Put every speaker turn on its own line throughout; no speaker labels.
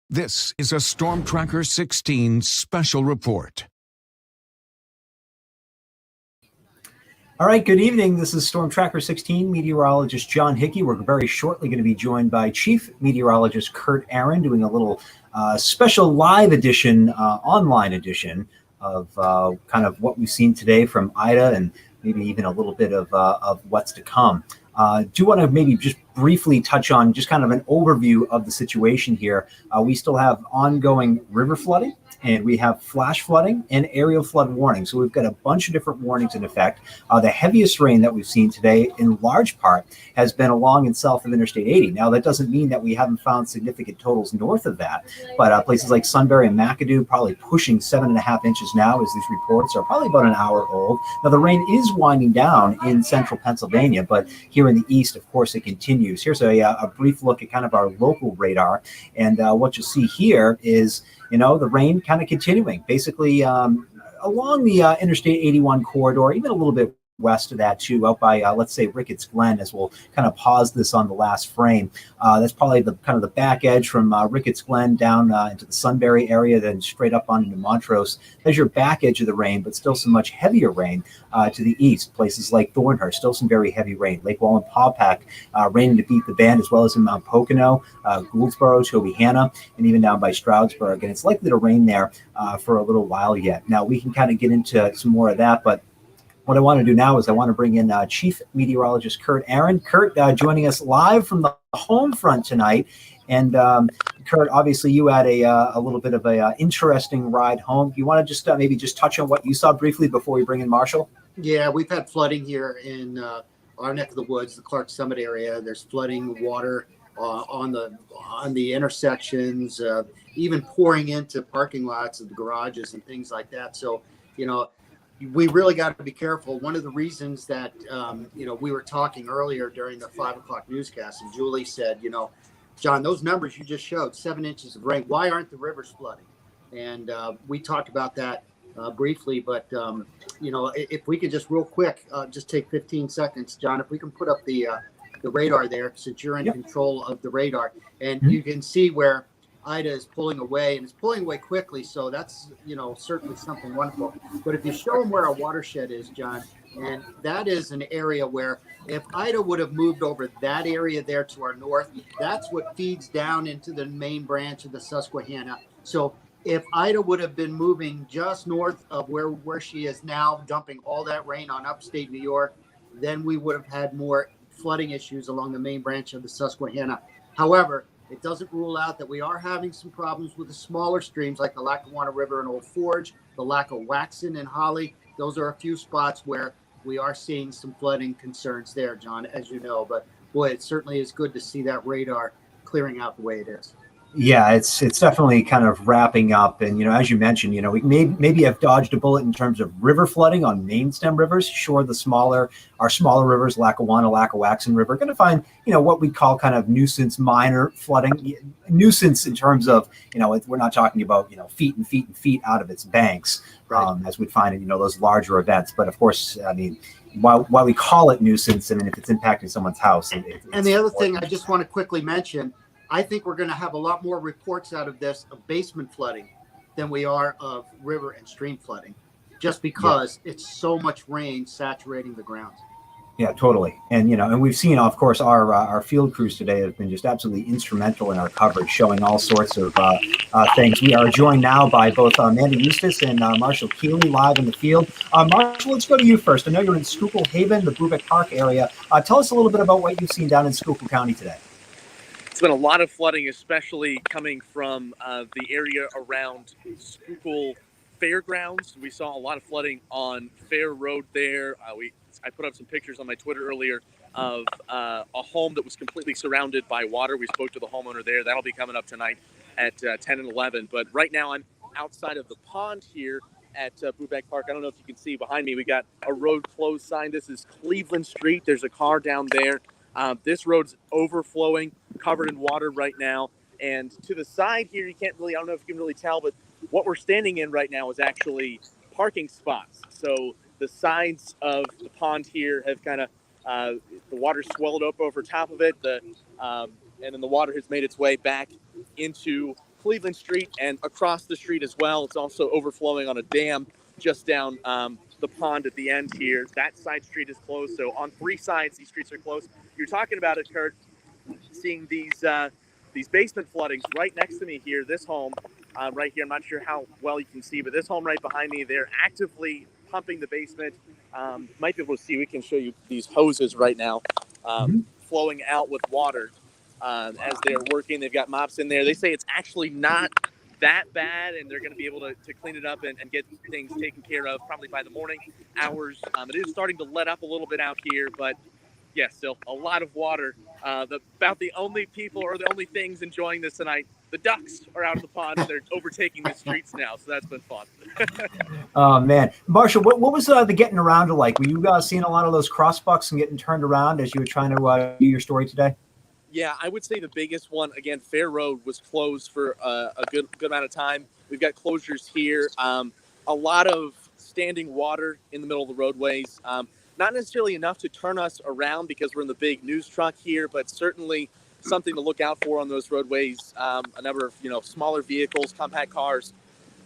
This is a Stormtracker 16 special report.
All right, good evening. This is Stormtracker 16 meteorologist John Hickey. We're very shortly going to be joined by Chief Meteorologist Kurt Aaron, doing a little special live edition, online edition of kind of what we've seen today from Ida and maybe even a little bit of what's to come. Do want to maybe just briefly touch on just kind of an overview of the situation here. We still have ongoing river flooding, and we have flash flooding and aerial flood warning. So we've got a bunch of different warnings in effect. The heaviest rain that we've seen today, in large part, has been along and south of Interstate 80. Now, that doesn't mean that we haven't found significant totals north of that, but places like Sunbury and McAdoo probably pushing 7.5 inches now, as these reports are probably about an hour old. Now, the rain is winding down in central Pennsylvania, but here in the east, of course, it continues. Here's a brief look at kind of our local radar, and what you'll see here is, you know, the rain kind of continuing basically along the Interstate 81 corridor, even a little bit west of that too, out by let's say Ricketts Glen, as we'll kind of pause this on the last frame. That's probably the kind of the back edge from Ricketts Glen down into the Sunbury area, then straight up on into Montrose. There's your back edge of the rain, but still some much heavier rain to the east. Places like Thornhurst, still some very heavy rain. Lake Wallenpaupack raining to beat the band, as well as in Mount Pocono, Gouldsboro, Tobyhanna, and even down by Stroudsburg. And it's likely to rain there for a little while yet. Now, we can kind of get into some more of that, but what I want to do now is I want to bring in Chief Meteorologist Kurt Aaron. Kurt, joining us live from the home front tonight. And Kurt, obviously you had a little bit of a interesting ride home. You want to just maybe just touch on what you saw briefly before we bring in Marshall?
Yeah, we've had flooding here in our neck of the woods, the Clark Summit area. There's flooding water on the intersections, even pouring into parking lots of the garages and things like that. So, you know, we really got to be careful. One of the reasons that, we were talking earlier during the 5 o'clock newscast, and Julie said, John, those numbers you just showed, 7 inches of rain, why aren't the rivers flooding? And we talked about that briefly, but, if we could just real quick, just take 15 seconds, John, if we can put up the radar there, since you're in control of the radar, and you can see where Ida is pulling away, and it's pulling away quickly. So that's, certainly something wonderful. But if you show them where our watershed is, John, and that is an area where if Ida would have moved over that area there to our north, that's what feeds down into the main branch of the Susquehanna. So if Ida would have been moving just north of where she is now, dumping all that rain on upstate New York, then we would have had more flooding issues along the main branch of the Susquehanna. However, it doesn't rule out that we are having some problems with the smaller streams like the Lackawanna River in Old Forge, the Lackawaxen in Holly. Those are a few spots where we are seeing some flooding concerns there, John, as you know. But boy, it certainly is good to see that radar clearing out the way it is.
Yeah, it's definitely kind of wrapping up. And, as you mentioned, we maybe have dodged a bullet in terms of river flooding on main stem rivers. Sure, our smaller rivers, Lackawanna, Lackawaxen River, going to find, what we call kind of nuisance minor flooding. Nuisance in terms of, we're not talking about, feet and feet and feet out of its banks, right, as we'd find in, those larger events. But of course, I mean, while we call it nuisance, I mean, if it's impacting someone's house.
And the other thing I just want to quickly mention, I think we're going to have a lot more reports out of this of basement flooding than we are of river and stream flooding, just because it's so much rain saturating the ground.
Yeah, totally. And, and we've seen, of course, our field crews today have been just absolutely instrumental in our coverage, showing all sorts of things. We are joined now by both Amanda Eustace and Marshall Keeley live in the field. Marshall, let's go to you first. I know you're in Schuylkill Haven, the Brubeck Park area. Tell us a little bit about what you've seen down in Schuylkill County today.
It's been a lot of flooding, especially coming from the area around Schuylkill Fairgrounds. We saw a lot of flooding on Fair Road there. I put up some pictures on my Twitter earlier of a home that was completely surrounded by water. We spoke to the homeowner there. That'll be coming up tonight at 10 and 11. But right now I'm outside of the pond here at Brubeck Park. I don't know if you can see behind me. We got a road closed sign. This is Cleveland Street. There's a car down there. This road's overflowing, covered in water right now. And to the side here, I don't know if you can really tell, but what we're standing in right now is actually parking spots. So the sides of the pond here have kind of, the water swelled up over top of it. And then the water has made its way back into Cleveland Street and across the street as well. It's also overflowing on a dam just down the pond at the end here. That side street is closed. So on 3 sides, these streets are closed. You're talking about it, Kurt, seeing these basement floodings right next to me here. This home right here, I'm not sure how well you can see, but this home right behind me, they're actively pumping the basement. Might be able to see, we can show you these hoses right now flowing out with water as they're working. They've got mops in there. They say it's actually not that bad, and they're going to be able to clean it up and get things taken care of probably by the morning hours. It is starting to let up a little bit out here, but yeah, still a lot of water. About the only people or the only things enjoying this tonight, the ducks are out of the pond and they're overtaking the streets now, so that's been fun.
Oh man, Marshall, what was the getting around like? Were you seeing a lot of those crossbucks and getting turned around as you were trying to do your story today?
Yeah, I would say the biggest one, again, Fair Road was closed for a good amount of time. We've got closures here. A lot of standing water in the middle of the roadways. Not necessarily enough to turn us around because we're in the big news truck here, but certainly something to look out for on those roadways. A number of, smaller vehicles, compact cars,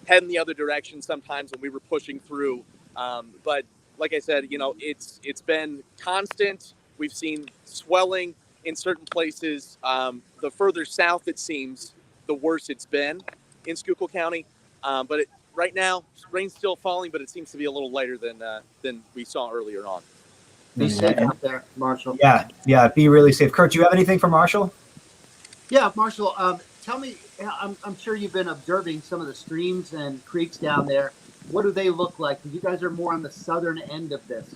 heading the other direction sometimes when we were pushing through. But like I said, it's been constant. We've seen swelling in certain places. The further south it seems, the worse it's been in Schuylkill County. But right now, rain's still falling, but it seems to be a little lighter than we saw earlier on.
Be safe out there, Marshall.
Yeah, be really safe. Kurt, do you have anything for Marshall?
Yeah, Marshall, tell me, I'm sure you've been observing some of the streams and creeks down there. What do they look like? You guys are more on the southern end of this.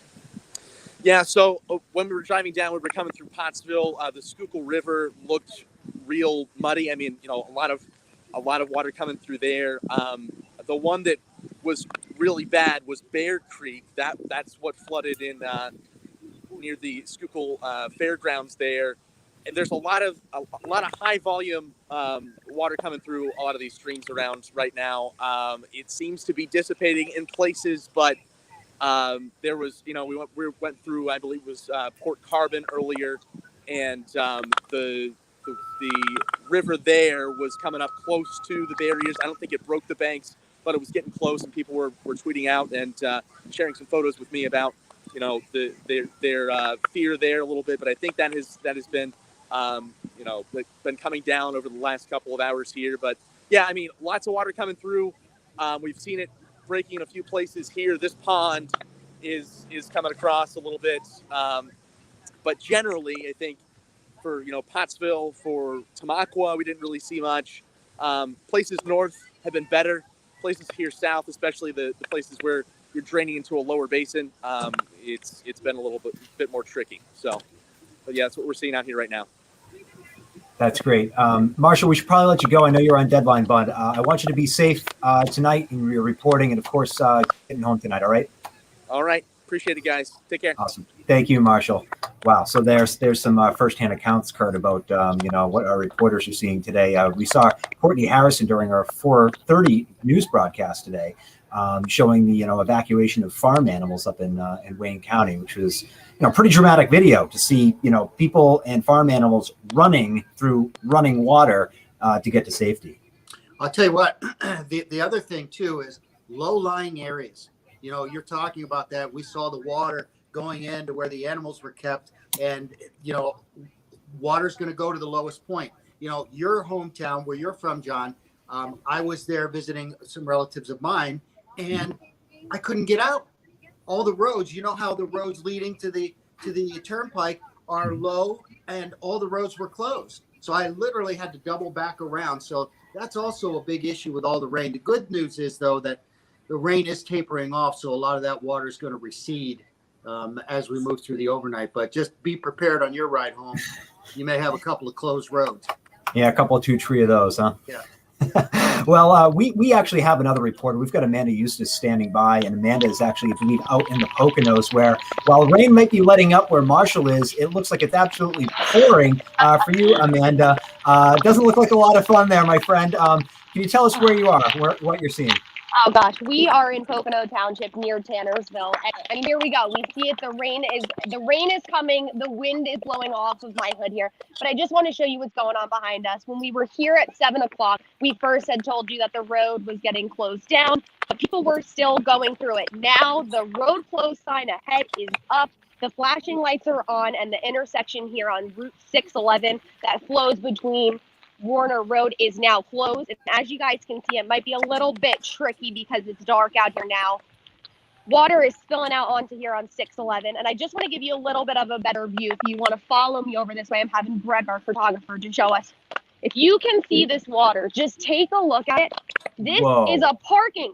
Yeah, so when we were driving down, we were coming through Pottsville. The Schuylkill River looked real muddy. I mean, a lot of water coming through there. The one that was really bad was Bear Creek. That's what flooded in near the Schuylkill Fairgrounds there. And there's a lot of high volume water coming through a lot of these streams around right now. It seems to be dissipating in places, but there was, we went through, I believe it was Port Carbon earlier, and the river there was coming up close to the barriers. I don't think it broke the banks, but it was getting close, and people were tweeting out and sharing some photos with me about, their fear there a little bit. But I think that has been, been coming down over the last couple of hours here. But yeah, I mean, lots of water coming through. We've seen it breaking in a few places here. This pond is coming across a little bit. But generally, I think for, Pottsville, for Tamaqua, we didn't really see much. Places north have been better. Places here south, especially the places where you're draining into a lower basin, it's been a little bit more tricky. So, but yeah, that's what we're seeing out here right now.
That's great. Marshall, we should probably let you go. I know you're on deadline, bud. I want you to be safe tonight in your reporting and, of course, getting home tonight, all right?
All right. Appreciate it, guys. Take care.
Awesome. Thank you, Marshall. Wow. So there's some firsthand accounts, Kurt, about, what our reporters are seeing today. We saw Courtney Harrison during our 4:30 news broadcast today, showing the, evacuation of farm animals up in Wayne County, which was, pretty dramatic video to see, people and farm animals running through running water to get to safety.
I'll tell you what, the other thing too is low-lying areas. You're talking about that. We saw the water going into where the animals were kept, and, water's going to go to the lowest point. Your hometown, where you're from, John, I was there visiting some relatives of mine, and I couldn't get out. All the roads, how the roads leading to the turnpike are low, and all the roads were closed. So I literally had to double back around. So that's also a big issue with all the rain. The good news is, though, that the rain is tapering off, so a lot of that water is going to recede as we move through the overnight. But just be prepared on your ride home. You may have a couple of closed roads.
Yeah, a couple of 2-3 of those, huh?
Yeah.
Well, we actually have another reporter. We've got Amanda Eustace standing by, and Amanda is actually, I believe, out in the Poconos, where while rain might be letting up where Marshall is, it looks like it's absolutely pouring for you, Amanda. Doesn't look like a lot of fun there, my friend. Can you tell us where you are, what you're seeing?
Oh gosh, we are in Pocono Township near Tannersville, and here we go. We see it. The rain is coming. The wind is blowing off of my hood here. But I just want to show you what's going on behind us. When we were here at 7 o'clock, we first had told you that the road was getting closed down, but people were still going through it. Now the road closed sign ahead is up. The flashing lights are on, and the intersection here on Route 611 that flows between Warner Road is now closed. And as you guys can see, it might be a little bit tricky because it's dark out here now. Water is spilling out onto here on 611. And I just want to give you a little bit of a better view. If you want to follow me over this way, I'm having Greg, our photographer, to show us. If you can see this water, just take a look at it. This is a parking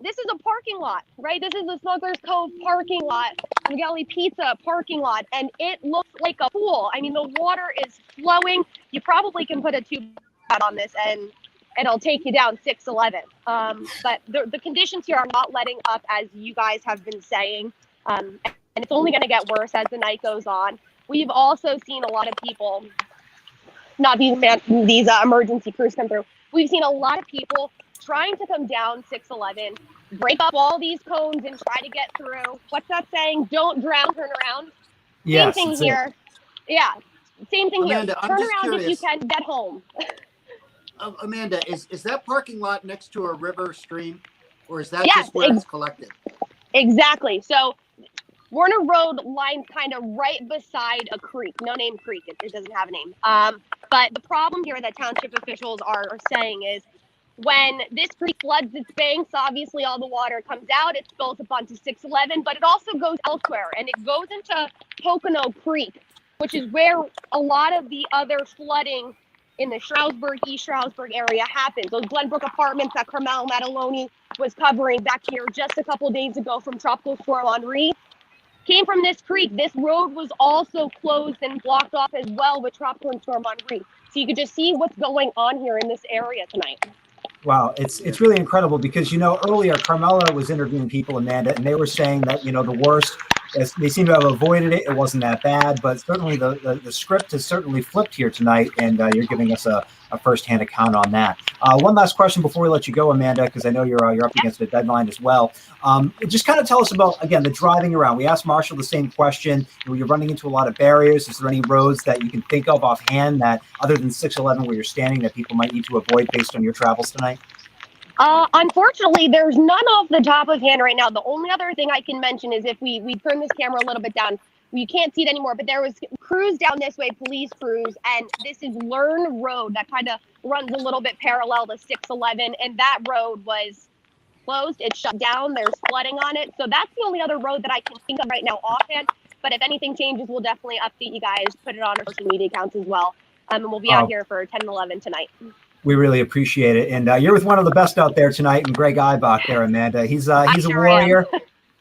lot, right? This is the Smuggler's Cove parking lot, Spaghetti Pizza parking lot, and it looks like a pool. I mean, the water is flowing. You probably can put a tube on this and it'll take you down 611. But the conditions here are not letting up, as you guys have been saying, and it's only going to get worse as the night goes on. We've also seen a lot of people, not these emergency crews come through. We've seen a lot of people trying to come down 611, break up all these cones and try to get through. What's that saying? Don't drown, turn around.
Yes,
same thing here. Yeah, same thing
Amanda,
here. Turn around if you can, get home.
Amanda, is that parking lot next to a river stream, or is that
Yes,
just where it's collected?
Exactly. So Warner Road lines kind of right beside a creek, no name creek. It doesn't have a name. But the problem here that township officials are saying is when this creek floods its banks, obviously all the water comes out, it spills up onto 611, but it also goes elsewhere, and it goes into Pocono Creek, which is where a lot of the other flooding in the East Stroudsburg area happens. Those Glenbrook apartments that Carmel Mataloni was covering back here just a couple days ago from Tropical Storm Henri came from this creek. This road was also closed and blocked off as well with Tropical Storm Henri. So you could just see what's going on here in this area tonight.
Wow, it's really incredible because, earlier Carmela was interviewing people, Amanda, and they were saying that, the worst, they seem to have avoided it. It wasn't that bad, but certainly the script has certainly flipped here tonight, and you're giving us a firsthand account on that. One last question before we let you go, Amanda, because I know you're up against a deadline as well. Just kind of tell us about, again, the driving around. We asked Marshall the same question. You're running into a lot of barriers. Is there any roads that you can think of offhand that, other than 611 where you're standing, that people might need to avoid based on your travels tonight?
Unfortunately, there's none off the top of hand right now. The only other thing I can mention is if we turn this camera a little bit down, you can't see it anymore, but there was crews down this way, police crews, and this is Learn Road that kind of runs a little bit parallel to 611, and that road was closed. It's shut down. There's flooding on it. So that's the only other road that I can think of right now offhand. But if anything changes, we'll definitely update you guys, put it on our social media accounts as well. And we'll be out here for 10 and 11 tonight.
We really appreciate it. And you're with one of the best out there tonight, and Greg Eibach there, Amanda. He's a warrior.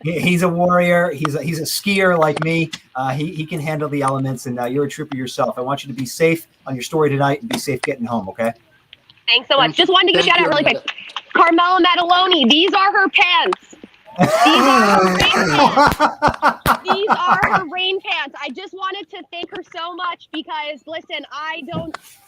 He's a warrior. He's a skier like me. He can handle the elements, and you're a trooper yourself. I want you to be safe on your story tonight and be safe getting home, okay?
Thanks so much. Just wanted to give a shout out really quick. Carmela Mataloni, these are her pants. These are her rain pants. These are her rain pants. I just wanted to thank her so much because, listen,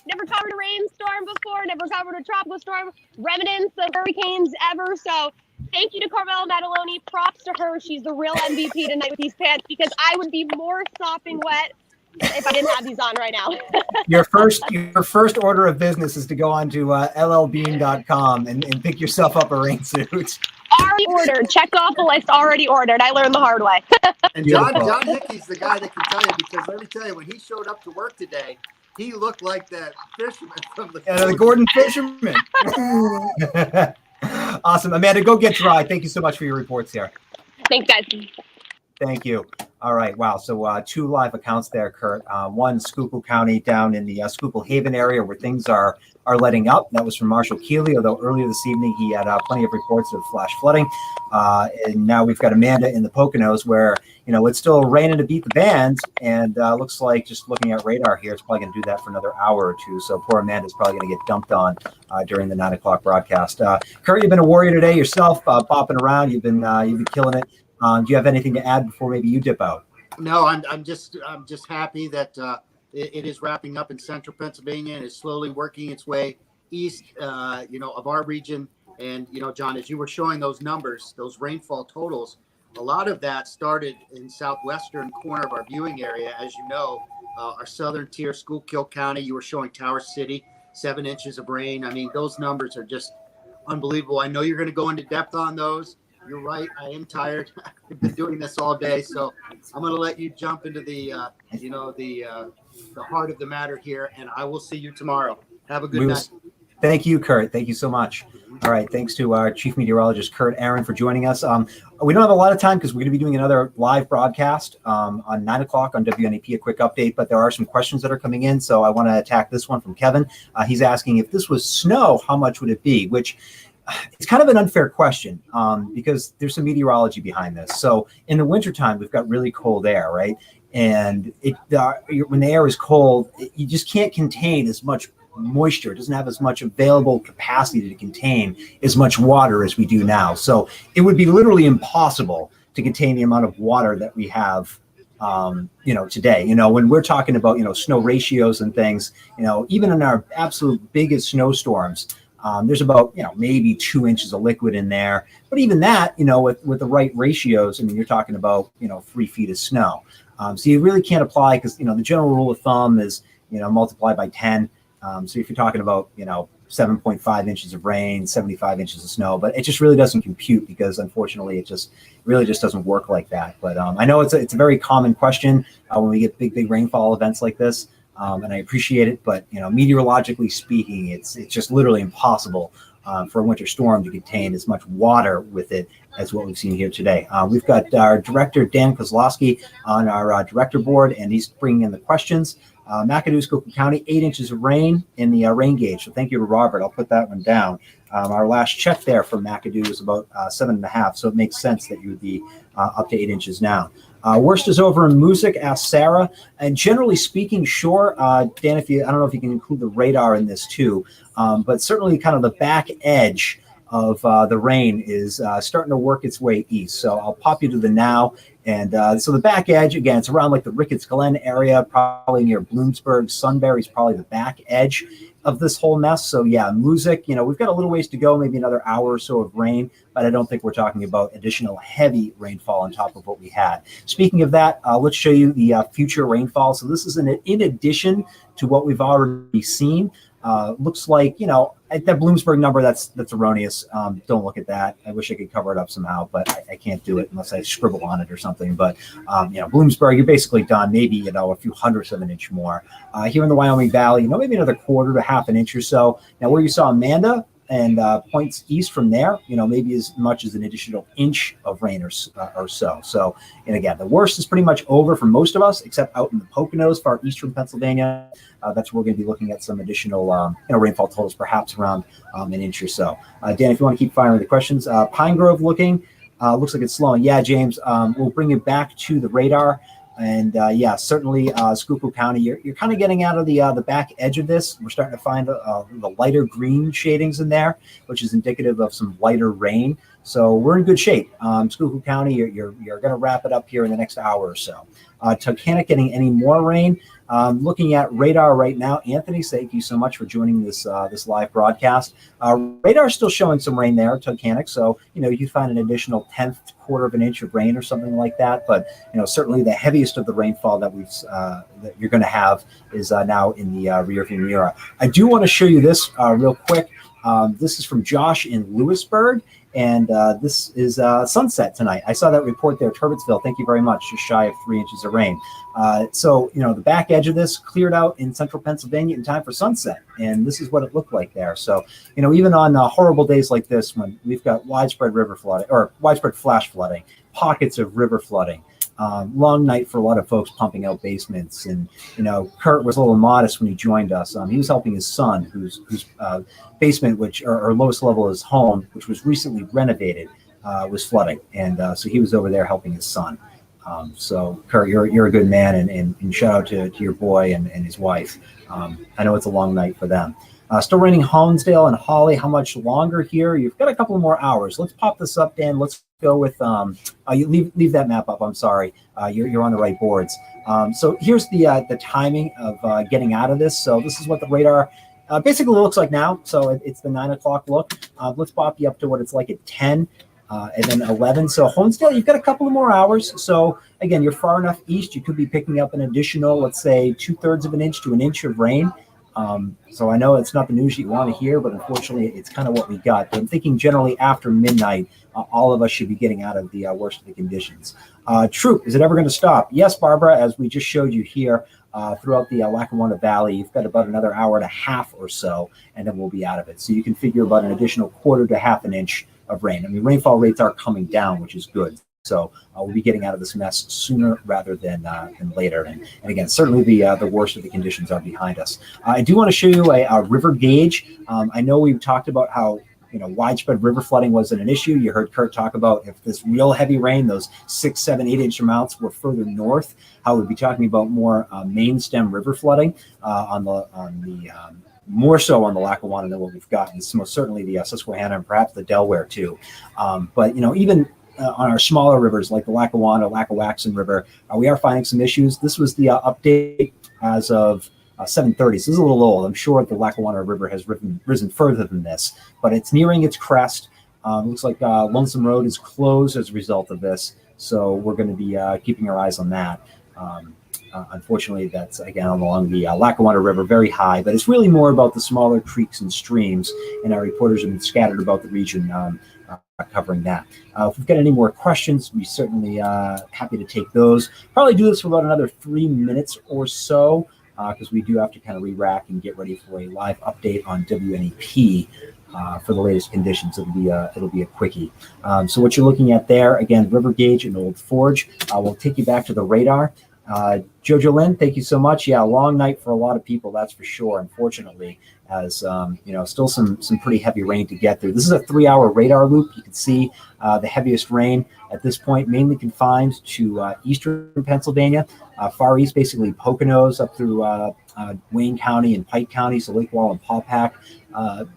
never covered a rainstorm before, never covered a tropical storm, remnants of hurricanes ever. So thank you to Carmela Mataloni. Props to her. She's the real MVP tonight with these pants because I would be more sopping wet if I didn't have these on right now.
Your first order of business is to go on to llbean.com and pick yourself up a rain suit.
Already ordered. Check off the list. Already ordered. I learned the hard way.
And John Hickey's the guy that can tell you, because let me tell you, when he showed up to work today, he looked like that fisherman from the
Gordon Fisherman. Awesome. Amanda, go get dry. Thank you so much for your reports here.
Thanks, guys.
Thank you. All right. Wow. So 2 live accounts there, Kurt. One, Schuylkill County down in the Schuylkill Haven area where things are letting up. That was from Marshall Keeley, although earlier this evening he had plenty of reports of flash flooding. And now we've got Amanda in the Poconos where, it's still raining to beat the band. And looks like, just looking at radar here, it's probably going to do that for another hour or two. So poor Amanda's probably going to get dumped on during the 9 o'clock broadcast. Kurt, you've been a warrior today yourself, bopping around. You've been killing it. Do you have anything to add before maybe you dip out?
No, I'm just happy that it is wrapping up in central Pennsylvania and is slowly working its way east, of our region. And, John, as you were showing those numbers, those rainfall totals, a lot of that started in southwestern corner of our viewing area. As you know, our southern tier, Schuylkill County, you were showing Tower City, 7 inches of rain. I mean, those numbers are just unbelievable. I know you're going to go into depth on those. You're right. I am tired. I've been doing this all day. So I'm going to let you jump into the heart of the matter here, and I will see you tomorrow. Have a good night.
Thank you, Kurt. Thank you so much. All right. Thanks to our Chief Meteorologist, Kurt Aaron, for joining us. We don't have a lot of time because we're going to be doing another live broadcast on 9 o'clock on WNAP, a quick update, but there are some questions that are coming in. So I want to attack this one from Kevin. He's asking, if this was snow, how much would it be? Which it's kind of an unfair question because there's some meteorology behind this. So in the wintertime, we've got really cold air, right? And when the air is cold, you just can't contain as much moisture. It doesn't have as much available capacity to contain as much water as we do now. So it would be literally impossible to contain the amount of water that we have today. When we're talking about, snow ratios and things, even in our absolute biggest snowstorms, there's about, maybe 2 inches of liquid in there. But even that, with the right ratios, I mean, you're talking about, 3 feet of snow. So you really can't apply because, the general rule of thumb is, multiply by 10. So if you're talking about, 7.5 inches of rain, 75 inches of snow, but it just really doesn't compute because unfortunately it really doesn't work like that. But I know it's a very common question when we get big rainfall events like this. And I appreciate it, but meteorologically speaking, it's just literally impossible for a winter storm to contain as much water with it as what we've seen here today. We've got our director, Dan Kozlowski, on our director board, and he's bringing in the questions. McAdoo, Schuylkill County, 8 inches of rain in the rain gauge. So thank you to Robert. I'll put that one down. Our last check there from McAdoo was about 7.5, so it makes sense that you would be up to 8 inches now. Worst is over in Music, asked Sarah. And generally speaking, sure, Dan, I don't know if you can include the radar in this too, but certainly kind of the back edge of the rain is starting to work its way east. So I'll pop you to the now. And so the back edge, again, it's around like the Ricketts Glen area, probably near Bloomsburg. Sunbury's probably the back edge of this whole mess. So yeah, Music, we've got a little ways to go, maybe another hour or so of rain, but I don't think we're talking about additional heavy rainfall on top of what we had. Speaking of that, let's show you the future rainfall. So this is in addition to what we've already seen. Looks like, at that Bloomsburg number, that's erroneous. Don't look at that. I wish I could cover it up somehow, but I can't do it unless I scribble on it or something. But, Bloomsburg, you're basically done. Maybe, a few hundredths of an inch more. Here in the Wyoming Valley, maybe another quarter to half an inch or so. Now, where you saw Amanda and points east from there, maybe as much as an additional inch of rain or so. So, and again, the worst is pretty much over for most of us, except out in the Poconos, far east from Pennsylvania. That's where we're going to be looking at some additional, rainfall totals, perhaps around an inch or so. Dan, if you want to keep firing the questions, Pine Grove looks like it's slowing. Yeah, James, we'll bring it back to the radar. And certainly Schuylkill County, you're kind of getting out of the back edge of this. We're starting to find the lighter green shadings in there, which is indicative of some lighter rain. So we're in good shape. Schuylkill County, you're going to wrap it up here in the next hour or so. Tunkhannock getting any more rain. Looking at radar right now, Anthony, thank you so much for joining this live broadcast. Radar is still showing some rain there, Tunkhannock. So you find an additional quarter of an inch of rain or something like that. But certainly the heaviest of the rainfall that that you're going to have is now in the rearview mirror. I do want to show you this real quick. This is from Josh in Lewisburg. And this is sunset tonight. I saw that report there, Turbottsville. Thank you very much. Just shy of 3 inches of rain. So, the back edge of this cleared out in central Pennsylvania in time for sunset. And this is what it looked like there. So, even on horrible days like this, when we've got widespread river flooding or widespread flash flooding, pockets of river flooding, long night for a lot of folks pumping out basements. And, Kurt was a little modest when he joined us. He was helping his son, whose basement, or lowest level of his home, which was recently renovated, was flooding. And so he was over there helping his son. So Kurt, you're a good man, and shout out to your boy and his wife. I know it's a long night for them. Still raining Honesdale and Holly. How much longer here? You've got a couple more hours. Let's pop this up, Dan. Let's go with you leave that map up. I'm sorry. You're on the right boards. So here's the timing of getting out of this. So this is what the radar basically looks like now. So it's the 9 o'clock look. Let's pop you up to what it's like at 10 and then 11. So Honesdale, you've got a couple of more hours. So again, you're far enough east. You could be picking up an additional, let's say, 2/3 of an inch to an inch of rain. So I know it's not the news you want to hear, but unfortunately, it's kind of what we got. But I'm thinking generally after midnight, all of us should be getting out of the worst of the conditions. Troop, is it ever going to stop? Yes, Barbara, as we just showed you here, throughout the Lackawanna Valley, you've got about another hour and a half or so, and then we'll be out of it. So you can figure about an additional 1/4 to 1/2 an inch of rain. I mean, rainfall rates are coming down, which is good. So we'll be getting out of this mess sooner rather than later. And again, certainly the worst of the conditions are behind us. I do want to show you a river gauge. I know we've talked about how widespread river flooding wasn't an issue. You heard Kurt talk about if this real heavy rain, those 6, 7, 8-inch amounts were further north, how we'd be talking about more main stem river flooding on the more so on the Lackawanna than what we've got. And most certainly the Susquehanna and perhaps the Delaware too. But even on our smaller rivers like the Lackawanna, Lackawaxen River, we are finding some issues. This was the update as of 7:30. So this is a little old. I'm sure the Lackawanna River has risen further than this, but it's nearing its crest. Looks like Lonesome Road is closed as a result of this. So we're going to be keeping our eyes on that. Unfortunately, that's again along the Lackawanna River, very high, but it's really more about the smaller creeks and streams, and our reporters have been scattered about the region covering that. If we've got any more questions, we certainly happy to take those. Probably do this for about another 3 minutes or so, because we do have to kind of re-rack and get ready for a live update on WNEP for the latest conditions. It'll be a quickie. So what you're looking at there, again, river gauge and Old Forge. We'll take you back to the radar. Jojo Lynn, thank you so much. Yeah, long night for a lot of people, that's for sure. Unfortunately, as still some pretty heavy rain to get through. This is a 3-hour radar loop. You can see the heaviest rain at this point, mainly confined to eastern Pennsylvania, far east, basically Poconos up through Wayne County and Pike County, so Lake Wall and Paupack,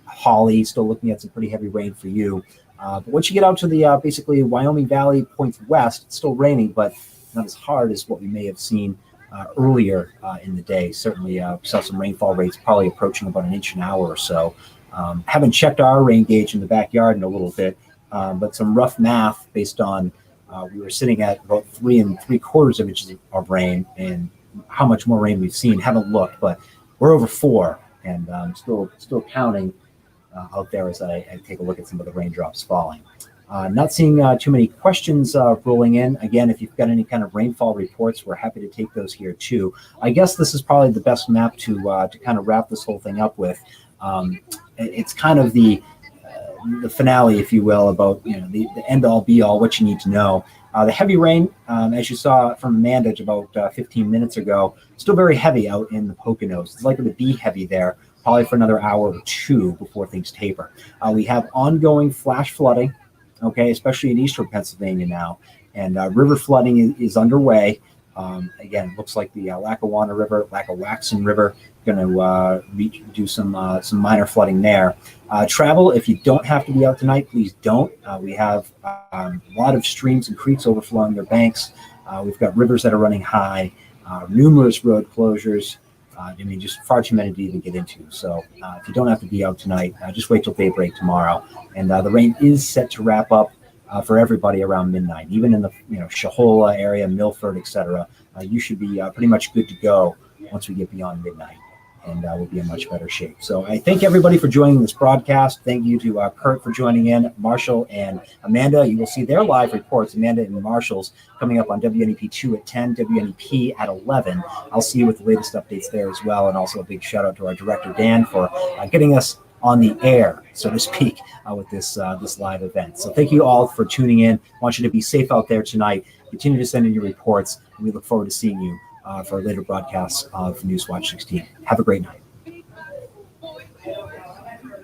Hawley. Still looking at some pretty heavy rain for you. But once you get out to the basically Wyoming Valley points west, it's still raining, but not as hard as what we may have seen earlier in the day. Certainly we saw some rainfall rates probably approaching about 1 inch an hour or so. Haven't checked our rain gauge in the backyard in a little bit, but some rough math based on we were sitting at about 3 3/4 of inches of rain, and how much more rain we've seen, haven't looked, but we're over 4, and still counting out there as I take a look at some of the raindrops falling. Not seeing too many questions rolling in. Again, if you've got any kind of rainfall reports, we're happy to take those here too. I guess this is probably the best map to kind of wrap this whole thing up with. It's kind of the finale, if you will, about the end all be all, what you need to know. The heavy rain, as you saw from Amanda about 15 minutes ago, still very heavy out in the Poconos. It's likely to be heavy there, probably for another hour or two before things taper. We have ongoing flash flooding. Okay, especially in eastern Pennsylvania now, and river flooding is underway. Again, it looks like the Lackawanna River, Lackawaxen River, going to do some minor flooding there. Travel, if you don't have to be out tonight, please don't. We have a lot of streams and creeks overflowing their banks. We've got rivers that are running high, numerous road closures. Just far too many to even get into. So if you don't have to be out tonight, just wait till daybreak tomorrow. And the rain is set to wrap up for everybody around midnight. Even in the Shahola area, Milford, etc. You should be pretty much good to go once we get beyond midnight, and we'll be in much better shape. So I thank everybody for joining this broadcast. Thank you to Kurt for joining in, Marshall and Amanda. You will see their live reports, Amanda and Marshall's, coming up on WNEP2 at 10, WNEP at 11. I'll see you with the latest updates there as well. And also a big shout out to our director, Dan, for getting us on the air, so to speak, with this live event. So thank you all for tuning in. I want you to be safe out there tonight. Continue to send in your reports, and we look forward to seeing you for later broadcasts of Newswatch 16. Have a great night.